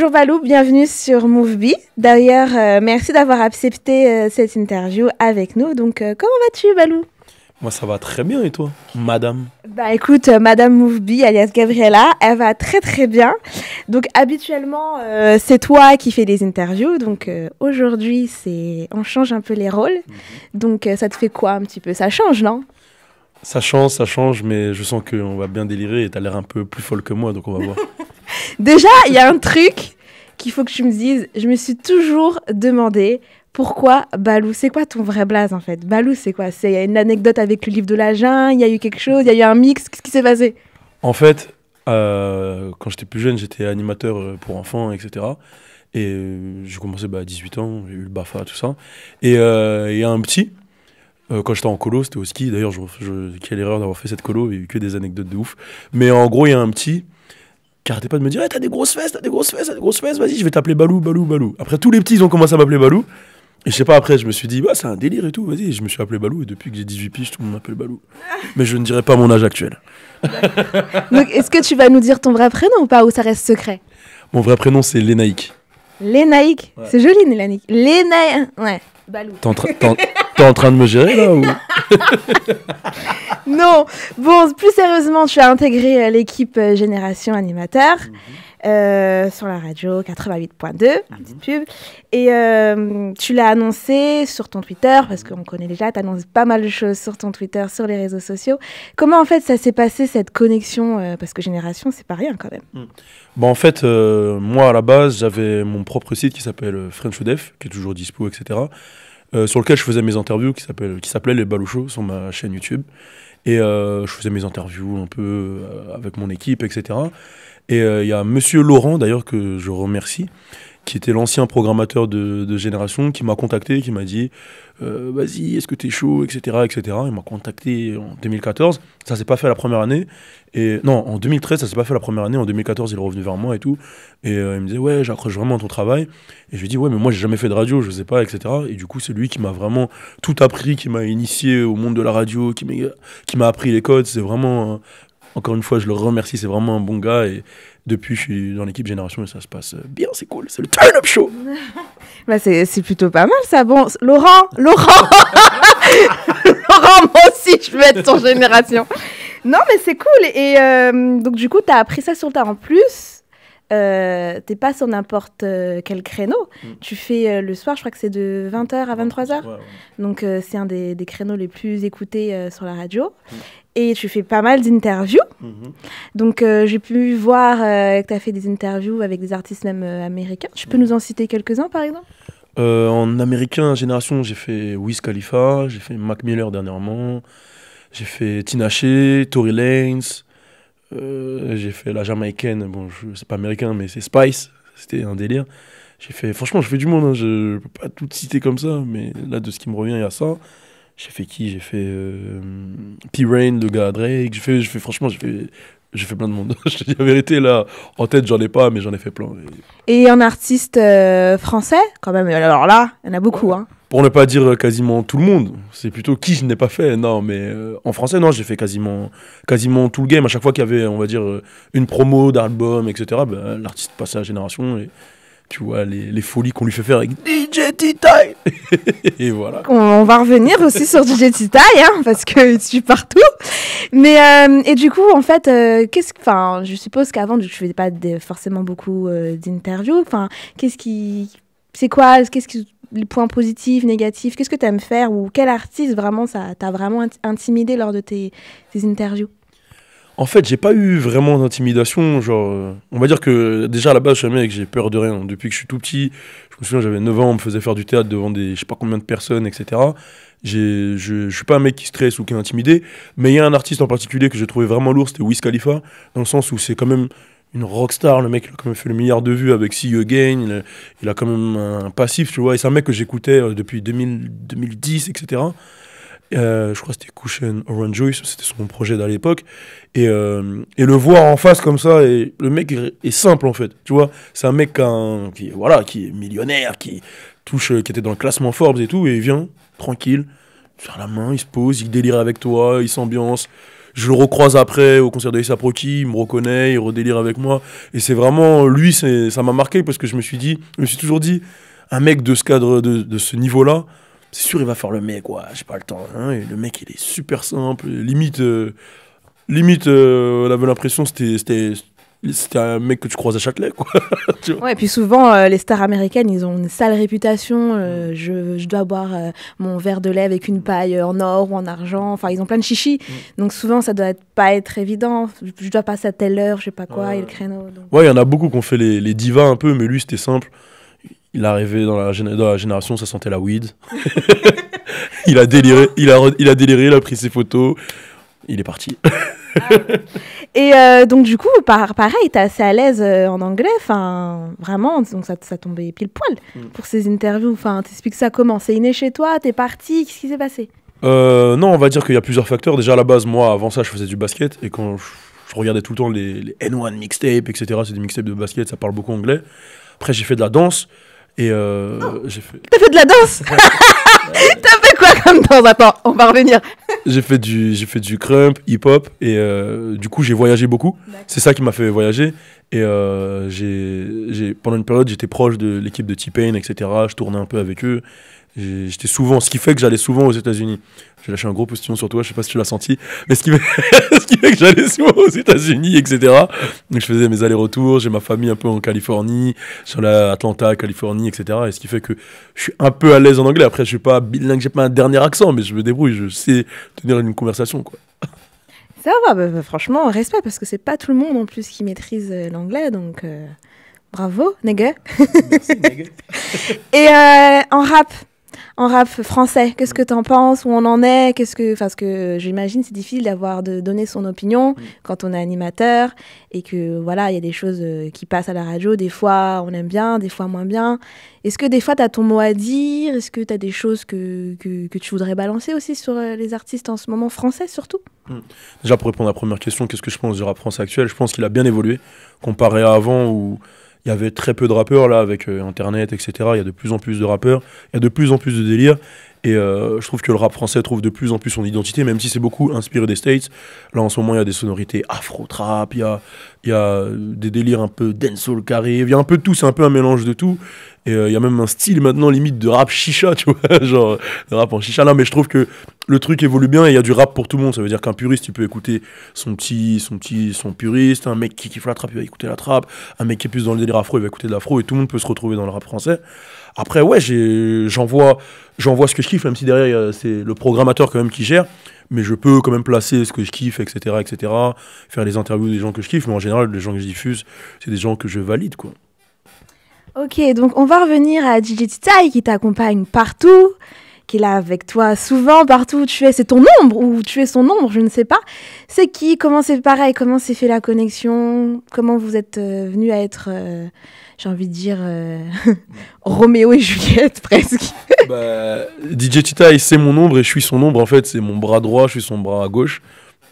Bonjour Balou, bienvenue sur MoveBee. D'ailleurs, merci d'avoir accepté cette interview avec nous. Donc, comment vas-tu Balou? Moi, ça va très bien, et toi, madame? Bah écoute, Madame MoveBee, alias Gabriella, elle va très très bien. Donc habituellement, c'est toi qui fais des interviews. Donc aujourd'hui, on change un peu les rôles. Donc ça te fait quoi un petit peu? Ça change, non? Ça change, mais je sens qu'on va bien délirer et t'as l'air un peu plus folle que moi, donc on va voir. Déjà, il y a un truc qu'il faut que tu me dises. Je me suis toujours demandé pourquoi Balou. C'est quoi ton vrai blaze en fait? Balou, c'est quoi? Il y a une anecdote avec le livre de la jungle, il y a eu quelque chose, il y a eu un mix. Qu'est-ce qui s'est passé? En fait, quand j'étais plus jeune, j'étais animateur pour enfants, etc. Et j'ai commencé à 18 ans, j'ai eu le BAFA, tout ça. Et il y a un petit, quand j'étais en colo, c'était au ski. D'ailleurs, quelle erreur d'avoir fait cette colo, il y a eu que des anecdotes de ouf. Mais en gros, il y a un petit qui arrêtait pas de me dire hey, t'as des grosses fesses, vas-y, je vais t'appeler Balou, Balou, Balou. Après, tous les petits, ils ont commencé à m'appeler Balou. Et je sais pas, après, je me suis dit, bah, c'est un délire et tout, vas-y, et je me suis appelé Balou. Et depuis que j'ai 18 piges, tout le monde m'appelle Balou. Mais je ne dirai pas mon âge actuel. Donc, est-ce que tu vas nous dire ton vrai prénom ou pas, ou ça reste secret? Mon vrai prénom, c'est Lénaïque. Lénaïque, Ouais. c'est joli, Lénaïque. Lénaïque, ouais, Balou. T'es en train de me gérer, là, ou... Non, bon, plus sérieusement, tu as intégré l'équipe Génération Animateur sur la radio 88.2, un petit pub, et tu l'as annoncé sur ton Twitter, parce qu'on connaît déjà, tu annonces pas mal de choses sur ton Twitter, sur les réseaux sociaux. Comment en fait ça s'est passé cette connexion, parce que Génération, c'est pas rien quand même. Bon, en fait, moi, à la base, j'avais mon propre site qui s'appelle French Def, qui est toujours dispo, etc. Sur lequel je faisais mes interviews, qui s'appelait Les Balou Show, sur ma chaîne YouTube. Et je faisais mes interviews un peu avec mon équipe, etc. Et il y a Monsieur Laurent, d'ailleurs, que je remercie, qui était l'ancien programmateur de Génération, qui m'a contacté, qui m'a dit vas-y, est-ce que t'es chaud, etc., etc. Il m'a contacté en 2014. Ça s'est pas fait la première année. Et non, en 2013, ça s'est pas fait la première année. En 2014, il est revenu vers moi et tout. Et il me disait ouais, j'accroche vraiment à ton travail. Et je lui ai dit ouais, mais moi j'ai jamais fait de radio, je sais pas, etc. Et du coup, c'est lui qui m'a vraiment tout appris, qui m'a initié au monde de la radio, qui m'a appris les codes. C'est vraiment encore une fois, je le remercie, c'est vraiment un bon gars. Et depuis, je suis dans l'équipe Génération et ça se passe bien, c'est cool. C'est le turn-up show. Bah c'est plutôt pas mal ça. Bon, Laurent Laurent, moi aussi, je veux être ton Génération. Non, mais c'est cool. Et donc, du coup, tu as appris ça sur le tas. En plus, t'es pas sur n'importe quel créneau. Tu fais le soir, je crois que c'est de 20h à 23h. Ouais. Donc, c'est un des créneaux les plus écoutés sur la radio. Et tu fais pas mal d'interviews. Donc, j'ai pu voir que tu as fait des interviews avec des artistes même américains. Tu peux nous en citer quelques-uns, par exemple? En américain, Génération, j'ai fait Wiz Khalifa, j'ai fait Mac Miller dernièrement, j'ai fait Tina Fey, Tory Lanez, j'ai fait la Jamaïcaine, bon, c'est pas américain, mais c'est Spice, c'était un délire. Franchement, je fais du monde, hein, je peux pas tout citer comme ça, mais là, de ce qui me revient, il y a ça. J'ai fait qui? J'ai fait P-Rain, le gars à Drake, franchement, j'ai fait plein de monde. Je te dis la vérité, là, en tête, j'en ai pas, mais j'en ai fait plein. Et en artiste français, quand même, alors là, il y en a beaucoup. Hein. Pour ne pas dire quasiment tout le monde, c'est plutôt qui je n'ai pas fait. Non, mais en français, non, j'ai fait quasiment tout le game. À chaque fois qu'il y avait, on va dire, une promo d'album, etc., ben, l'artiste passait à la Génération et tu vois les folies qu'on lui fait faire avec DJ T-Time. Et voilà. On va revenir aussi sur DJ Titaï, hein, parce que tu es partout. Mais, et du coup, en fait, je suppose qu'avant, tu ne faisais pas forcément beaucoup d'interviews. Les points positifs, négatifs? Qu'est-ce que tu aimes faire? Ou quel artiste vraiment ça t'a vraiment intimidé lors de tes interviews? En fait, j'ai pas eu vraiment d'intimidation. Genre, on va dire que déjà à la base, je suis un mec, j'ai peur de rien. Depuis que je suis tout petit, je me souviens, j'avais 9 ans, on me faisait faire du théâtre devant je sais pas combien de personnes, etc. Je suis pas un mec qui stresse ou qui est intimidé, mais il y a un artiste en particulier que j'ai trouvé vraiment lourd, c'était Wiz Khalifa, dans le sens où c'est quand même une rockstar. Le mec, il a quand même fait le milliard de vues avec See You Again. Il a quand même un passif, tu vois. Et c'est un mec que j'écoutais depuis 2010, etc. Je crois que c'était Cushion Orange Juice, c'était son projet à l'époque. Et le voir en face comme ça, et le mec est simple en fait, tu vois. C'est un mec qui est millionnaire, qui était dans le classement Forbes et tout, et il vient tranquille, faire la main, il se pose, il délire avec toi, il s'ambiance. je le recroise après au concert de A$AP Rocky, il me reconnaît, il redélire avec moi. Et c'est vraiment, lui, ça m'a marqué parce que je me suis toujours dit, un mec de ce cadre, de ce niveau-là, c'est sûr, il va faire le mec, quoi. J'ai pas le temps. Hein. Et le mec, il est super simple. Limite, on avait l'impression que c'était un mec que tu croises à Châtelet, quoi. Tu vois. Ouais, et puis souvent, les stars américaines, ils ont une sale réputation. Je dois boire mon verre de lait avec une paille en or ou en argent. Enfin, ils ont plein de chichis. Donc souvent, ça doit pas être évident. Je dois passer à telle heure, je sais pas quoi, et le créneau. Donc... Ouais, il y en a beaucoup qui ont fait les divas un peu, mais lui, c'était simple. Il est arrivé dans la génération, ça sentait la weed. Il a déliré, il a pris ses photos, il est parti. Et donc du coup, pareil, t'es assez à l'aise en anglais, enfin vraiment, donc ça tombait pile poil pour ces interviews. Enfin, t'expliques ça comment? C'est inné chez toi? T'es parti? Qu'est-ce qui s'est passé? Non, on va dire qu'il y a plusieurs facteurs. Déjà à la base, moi, avant ça, je faisais du basket et quand je regardais tout le temps les N1 mixtapes, etc. C'est des mixtapes de basket, ça parle beaucoup anglais. Après, j'ai fait de la danse. Et j'ai fait... T'as fait de la danse? T'as fait quoi comme danse? Attends, on va revenir. J'ai fait du crump, hip-hop, et du coup, j'ai voyagé beaucoup. C'est ça qui m'a fait voyager. Et pendant une période, j'étais proche de l'équipe de T-Pain, etc. Je tournais un peu avec eux. J'étais souvent, ce qui fait que j'allais souvent aux États-Unis. J'ai lâché un gros postillon sur toi, je sais pas si tu l'as senti, mais ce qui fait que j'allais souvent aux États-Unis, etc. Donc je faisais mes allers-retours, j'ai ma famille un peu en Californie, sur la Atlanta, Californie, etc. Et ce qui fait que je suis un peu à l'aise en anglais. Après, je suis pas bilingue, j'ai pas un dernier accent, mais je me débrouille, je sais tenir une conversation, quoi. Ça va, bah, franchement, respect, parce que c'est pas tout le monde en plus qui maîtrise l'anglais, donc bravo, nègre. Merci, nègre. Et en rap français, qu'est-ce que t'en penses? Où on en est? Parce que j'imagine c'est difficile de donner son opinion quand on est animateur et que voilà, il y a des choses qui passent à la radio. Des fois, on aime bien, des fois moins bien. Est-ce que des fois, t'as ton mot à dire? Est-ce que t'as des choses que tu voudrais balancer aussi sur les artistes en ce moment, français surtout? Déjà, pour répondre à la première question, qu'est-ce que je pense du rap français actuel? Je pense qu'il a bien évolué comparé à avant où il y avait très peu de rappeurs, là, avec Internet, etc. Il y a de plus en plus de rappeurs, il y a de plus en plus de délire. Et je trouve que le rap français trouve de plus en plus son identité, même si c'est beaucoup inspiré des States. Là, en ce moment, il y a des sonorités afro-trap, il y a des délires un peu dancehall qui arrivent, il y a un peu de tout, c'est un peu un mélange de tout. Et il y a même un style maintenant limite de rap chicha, tu vois, genre de rap en chicha. Là, mais je trouve que le truc évolue bien et il y a du rap pour tout le monde. Ça veut dire qu'un puriste, il peut écouter son puriste, un mec qui kiffe la trap, il va écouter la trap, un mec qui est plus dans le délire afro, il va écouter de l'afro et tout le monde peut se retrouver dans le rap français. Après, ouais, j'en vois ce que je kiffe, même si derrière, c'est le programmateur quand même qui gère. Mais je peux quand même placer ce que je kiffe, etc., etc. Faire les interviews des gens que je kiffe. Mais en général, les gens que je diffuse, c'est des gens que je valide, quoi. Ok, donc on va revenir à DJ Titaï qui t'accompagne partout, qui est là avec toi souvent, partout où tu es. C'est ton ombre ou tu es son ombre, je ne sais pas. C'est qui? Comment c'est pareil? Comment s'est fait la connexion? Comment vous êtes venus à être, j'ai envie de dire, Roméo et Juliette presque? DJ Titaï, c'est mon ombre et je suis son ombre. En fait, c'est mon bras droit, je suis son bras à gauche.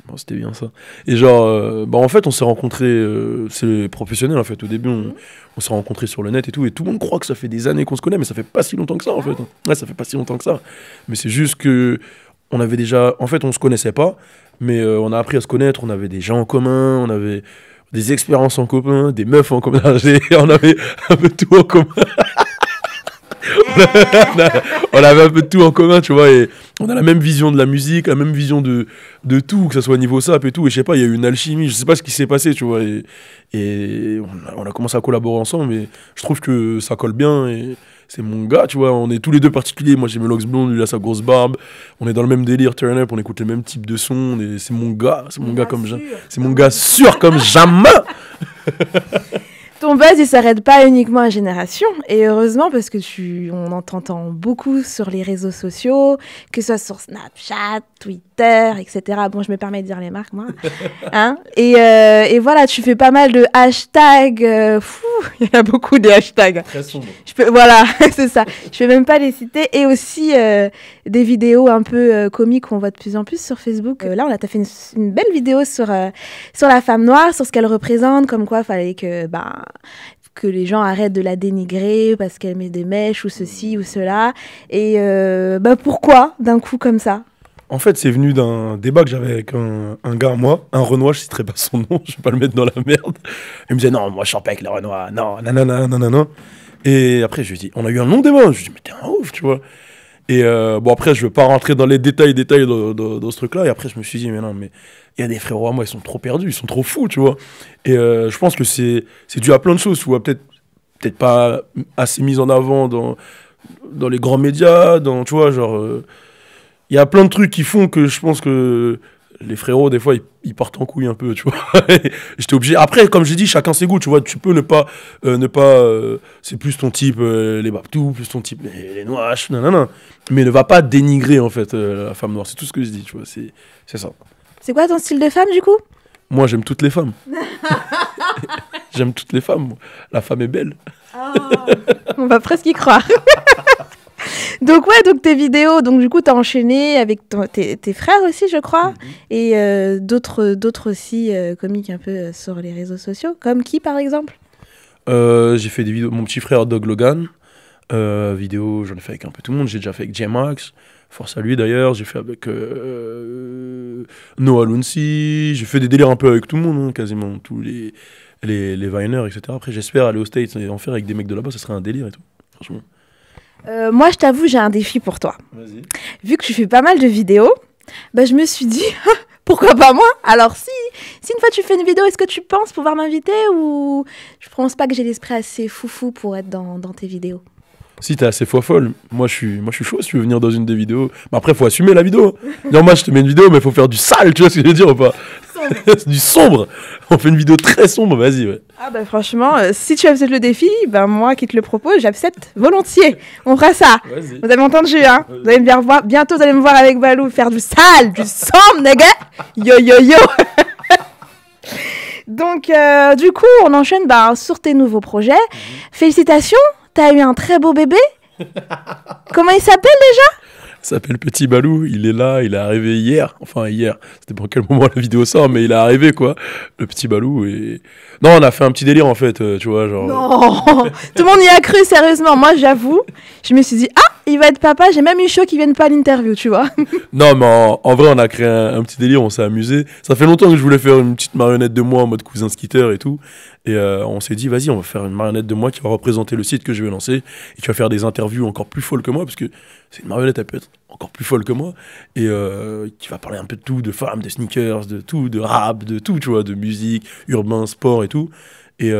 Bon, c'était bien ça. Et genre, en fait, on s'est rencontrés, c'est professionnel en fait. Au début, on s'est rencontrés sur le net et tout le monde croit que ça fait des années qu'on se connaît, mais ça fait pas si longtemps que ça en fait. Ouais, ça fait pas si longtemps que ça. Mais c'est juste que on avait déjà, en fait, on se connaissait pas, mais on a appris à se connaître. On avait des gens en commun, on avait des expériences en commun, des meufs en commun. On avait un peu tout en commun. On avait un peu de tout en commun, tu vois, et on a la même vision de la musique, la même vision de tout, que ça soit niveau sap et tout, et je sais pas, il y a eu une alchimie, je sais pas ce qui s'est passé, tu vois, et on a commencé à collaborer ensemble, mais je trouve que ça colle bien, et c'est mon gars, tu vois, on est tous les deux particuliers, moi j'ai mes locks blondes, lui il a sa grosse barbe, on est dans le même délire turn up, on écoute les mêmes types de sons, et c'est mon gars comme jamais, c'est mon gars sûr comme jamais. Ton buzz, il s'arrête pas uniquement à Génération, et heureusement parce que on t'entend beaucoup sur les réseaux sociaux, que ce soit sur Snapchat, Twitter, etc. Bon, je me permets de dire les marques, moi. Hein, et voilà, tu fais pas mal de hashtags. Il y a beaucoup de hashtags. Très sombre. Voilà, c'est ça. Je vais même pas les citer. Et aussi des vidéos un peu comiques qu'on voit de plus en plus sur Facebook. Là, t'as fait une belle vidéo sur la femme noire, sur ce qu'elle représente, comme quoi il fallait que les gens arrêtent de la dénigrer parce qu'elle met des mèches ou ceci ou cela. Et pourquoi d'un coup comme ça? En fait, c'est venu d'un débat que j'avais avec un gars à moi, un Renoir, je citerai pas son nom, je vais pas le mettre dans la merde. Il me disait non, moi je chante pas avec les Renois, non, nanana, nanana. Et après, je lui ai dit, on a eu un long débat. Je lui ai dit, mais t'es un ouf, tu vois. Et bon, après, je veux pas rentrer dans les détails dans ce truc-là. Et après, je me suis dit, mais non, mais il y a des frérots à moi, ils sont trop perdus, ils sont trop fous, tu vois. Et je pense que c'est dû à plein de choses, tu vois. Peut-être pas assez mis en avant dans les grands médias, tu vois, genre. Il y a plein de trucs qui font que je pense que les frérots, des fois, ils partent en couille un peu, tu vois. J'étais obligé. Après, comme j'ai dit, chacun ses goûts, tu vois. Tu peux c'est plus ton type les Babtou, plus ton type les Noirs, nanana. Mais ne va pas dénigrer, en fait, la femme noire. C'est tout ce que je dis, tu vois. C'est ça. C'est quoi ton style de femme, du coup? Moi, j'aime toutes les femmes. J'aime toutes les femmes. Moi. La femme est belle. Oh, on va presque y croire. Donc tes vidéos, donc du coup t'as enchaîné avec tes frères aussi, je crois, et d'autres aussi comiques un peu sur les réseaux sociaux, comme qui par exemple? J'ai fait des vidéos, mon petit frère Doug Logan, vidéo j'en ai fait avec un peu tout le monde, j'ai déjà fait avec J-Max, force à lui d'ailleurs, j'ai fait avec Noah Lunsi, j'ai fait des délires un peu avec tout le monde, hein, quasiment tous les Viners, etc. Après j'espère aller aux States et en faire avec des mecs de là-bas, ça serait un délire et tout, franchement. Moi, je t'avoue, j'ai un défi pour toi. Vas-y. Vu que tu fais pas mal de vidéos, bah, je me suis dit, pourquoi pas moi? Alors, si une fois tu fais une vidéo, est-ce que tu penses pouvoir m'inviter ou je pense pas que j'ai l'esprit assez foufou pour être dans tes vidéos? Si t'es assez folle, moi je suis chaud si tu veux venir dans une des vidéos. Mais après, faut assumer la vidéo. Non, moi je te mets une vidéo, mais faut faire du sale, tu vois ce que je veux dire ou pas? Du sombre. On fait une vidéo très sombre, vas-y, ouais. Ah bah franchement, si tu acceptes le défi, ben moi qui te le propose, j'accepte volontiers. On fera ça. Vas-y. Vous avez entendu, hein? Vous allez me bien voir. Bientôt, vous allez me voir avec Balou faire du sale, du sombre, nègre. Yo yo yo. Donc du coup, on enchaîne sur tes nouveaux projets. Félicitations, t'as eu un très beau bébé. Comment il s'appelle déjà? Il s'appelle Petit Balou, il est là, il est arrivé hier. Enfin, hier, c'était pas quel moment la vidéo sort, mais il est arrivé, quoi. Le Petit Balou. Et... Non, on a fait un petit délire, en fait, tu vois, genre... Non, tout le monde y a cru, sérieusement. Moi, j'avoue, je me suis dit, ah, il va être papa. J'ai même eu chaud qu'il vienne pas à l'interview, tu vois. Non, mais en vrai, on a créé un petit délire, on s'est amusé. Ça fait longtemps que je voulais faire une petite marionnette de moi en mode cousin skitter et tout. Et on s'est dit, vas-y, on va faire une marionnette de moi qui va représenter le site que je vais lancer. Et qui va faire des interviews encore plus folles que moi, parce que c'est une marionnette, elle peut être encore plus folle que moi. Et qui va parler un peu de tout, de femmes, de sneakers, de tout, de rap, de tout, tu vois, de musique, urbain, sport et tout. Et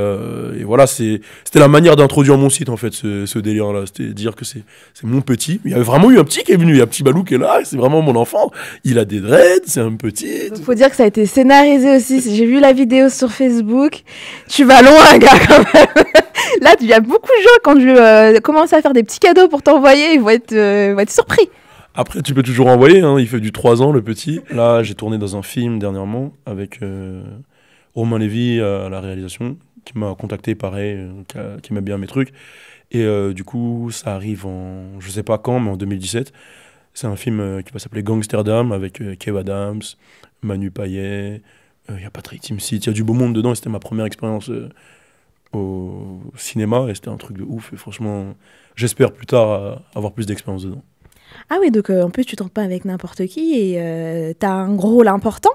voilà, c'était la manière d'introduire mon site, en fait, ce délire-là. C'était dire que c'est mon petit. Il y a vraiment eu un petit qui est venu. Il y a un petit Balou qui est là. C'est vraiment mon enfant. Il a des dreads. C'est un petit. Il faut dire que ça a été scénarisé aussi. J'ai vu la vidéo sur Facebook. Tu vas loin, gars, quand même. Là, il y a beaucoup de gens, quand je commence à faire des petits cadeaux pour t'envoyer, ils vont être surpris. Après, tu peux toujours envoyer. Hein. Il fait du 3 ans, le petit. Là, j'ai tourné dans un film dernièrement avec Romain Lévy à la réalisation, qui m'a contacté, pareil, qui aimait bien mes trucs. Et du coup, ça arrive je sais pas quand, mais en 2017. C'est un film qui va s'appeler Gangsterdam avec Kev Adams, Manu Payet, il y a Patrick Timsit, il y a du beau monde dedans. Et c'était ma première expérience au cinéma et c'était un truc de ouf. Et franchement, j'espère plus tard avoir plus d'expérience dedans. Ah oui, donc en plus, tu tournes pas avec n'importe qui et t'as un gros rôle important.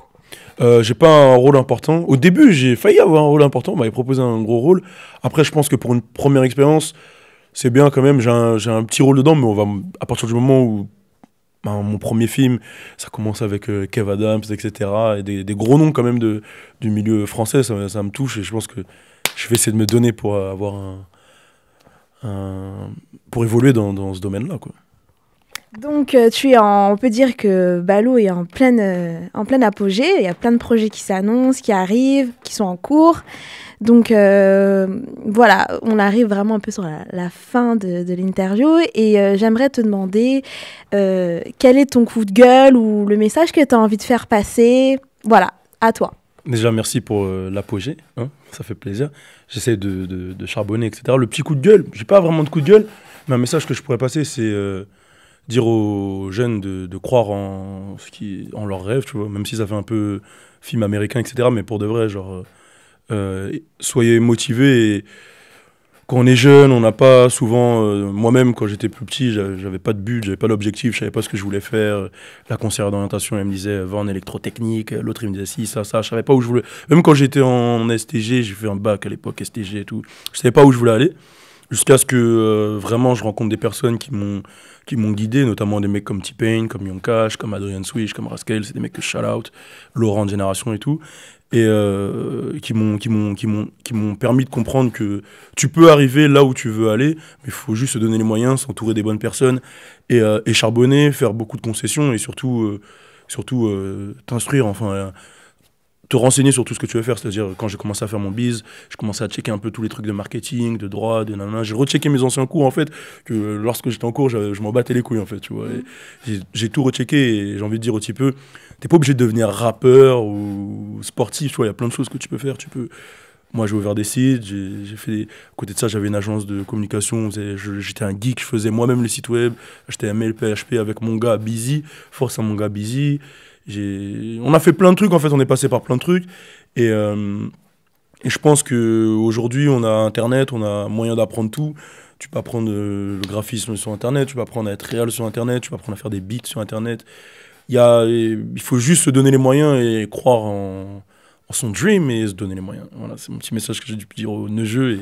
J'ai pas un rôle important. Au début, j'ai failli avoir un rôle important. On m'avait proposé un gros rôle. Après, je pense que pour une première expérience, c'est bien quand même. J'ai un petit rôle dedans, mais à partir du moment où mon premier film, ça commence avec Kev Adams, etc. Et des gros noms quand même du milieu français, ça me touche. Et je pense que je vais essayer de me donner pour avoir pour évoluer dans ce domaine-là, quoi. Donc, on peut dire que Balou est en pleine apogée. Il y a plein de projets qui s'annoncent, qui arrivent, qui sont en cours. Donc, voilà, on arrive vraiment un peu sur la fin de l'interview. Et j'aimerais te demander quel est ton coup de gueule ou le message que tu as envie de faire passer. Voilà, à toi. Déjà, merci pour l'apogée. Hein, ça fait plaisir. J'essaie de charbonner, etc. Le petit coup de gueule, j'ai pas vraiment de coup de gueule, mais un message que je pourrais passer, c'est... dire aux jeunes de croire en leurs rêves, tu vois, même si ça fait un peu film américain, etc. Mais pour de vrai, genre, soyez motivés et quand on est jeune, on n'a pas souvent. Moi-même, quand j'étais plus petit, j'avais pas de but, j'avais pas d'objectif, je savais pas ce que je voulais faire. La conseillère d'orientation, elle me disait va en électrotechnique, l'autre il me disait si, ça, je savais pas où je voulais. Même quand j'étais en STG, j'ai fait un bac à l'époque, STG et tout, je savais pas où je voulais aller. Jusqu'à ce que vraiment je rencontre des personnes qui m'ont guidé, notamment des mecs comme T-Pain, comme Young Cash, comme Adrian Swish, comme Rascal, c'est des mecs que je shout out, Laurent de Génération et tout, et qui m'ont permis de comprendre que tu peux arriver là où tu veux aller, mais il faut juste se donner les moyens, s'entourer des bonnes personnes, et charbonner, faire beaucoup de concessions, et surtout t'instruire, enfin... te renseigner sur tout ce que tu veux faire, c'est-à-dire quand j'ai commencé à faire mon biz, je commençais à checker un peu tous les trucs de marketing, de droit, de nanana. J'ai rechecké mes anciens cours en fait, que lorsque j'étais en cours, je m'en battais les couilles en fait, tu vois. Et j'ai tout rechecké et j'ai envie de dire un petit peu, t'es pas obligé de devenir rappeur ou sportif, tu vois, il y a plein de choses que tu peux faire, Moi, j'ai ouvert des sites, j'ai fait... À côté de ça, j'avais une agence de communication, j'étais un geek, je faisais moi-même les sites web, j'étais ML, PHP avec mon gars Busy, force à mon gars Busy. On a fait plein de trucs, en fait, on est passé par plein de trucs. Et je pense qu'aujourd'hui, on a Internet, on a moyen d'apprendre tout. Tu peux apprendre le graphisme sur Internet, tu peux apprendre à être réel sur Internet, tu peux apprendre à faire des beats sur Internet. Il faut juste se donner les moyens et croire en son dream et se donner les moyens. Voilà, c'est mon petit message que j'ai dû dire aux neugeux.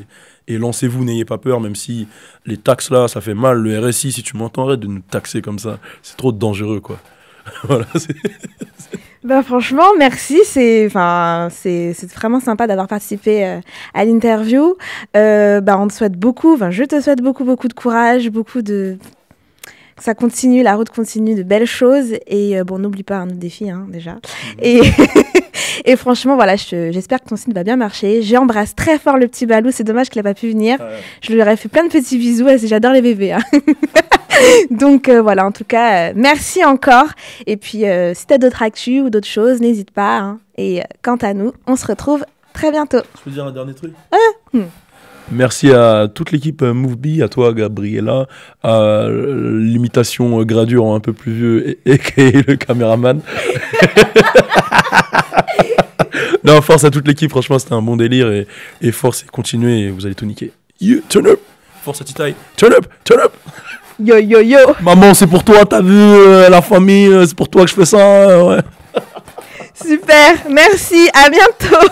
Et lancez-vous, n'ayez pas peur, même si les taxes là, ça fait mal. Le RSI, si tu m'entends, arrête de nous taxer comme ça. C'est trop dangereux, quoi. Voilà, Bah franchement, merci. C'est vraiment sympa d'avoir participé à l'interview. On te souhaite beaucoup. Je te souhaite beaucoup de courage, que ça continue, la route continue, de belles choses. Et n'oublie pas un autre défi, hein, déjà. Et et franchement, voilà, j'espère que ton site va bien marcher. J'embrasse très fort le petit Balou. C'est dommage qu'il n'a pas pu venir. Je lui aurais fait plein de petits bisous. J'adore les bébés. Hein. Donc voilà, en tout cas, merci encore. Et puis, si tu as d'autres actus ou d'autres choses, n'hésite pas. Hein. Et quant à nous, on se retrouve très bientôt. Je peux dire un dernier truc Merci à toute l'équipe MoveBee, à toi Gabriella, à l'imitation gradure un peu plus vieux et le caméraman. Non, force à toute l'équipe, franchement c'était un bon délire et force et continuez et vous allez tout niquer. Yeah, turn up. Force à Titaï, turn up. Yo yo yo. Maman, c'est pour toi, t'as vu la famille, c'est pour toi que je fais ça. Ouais. Super, merci, à bientôt.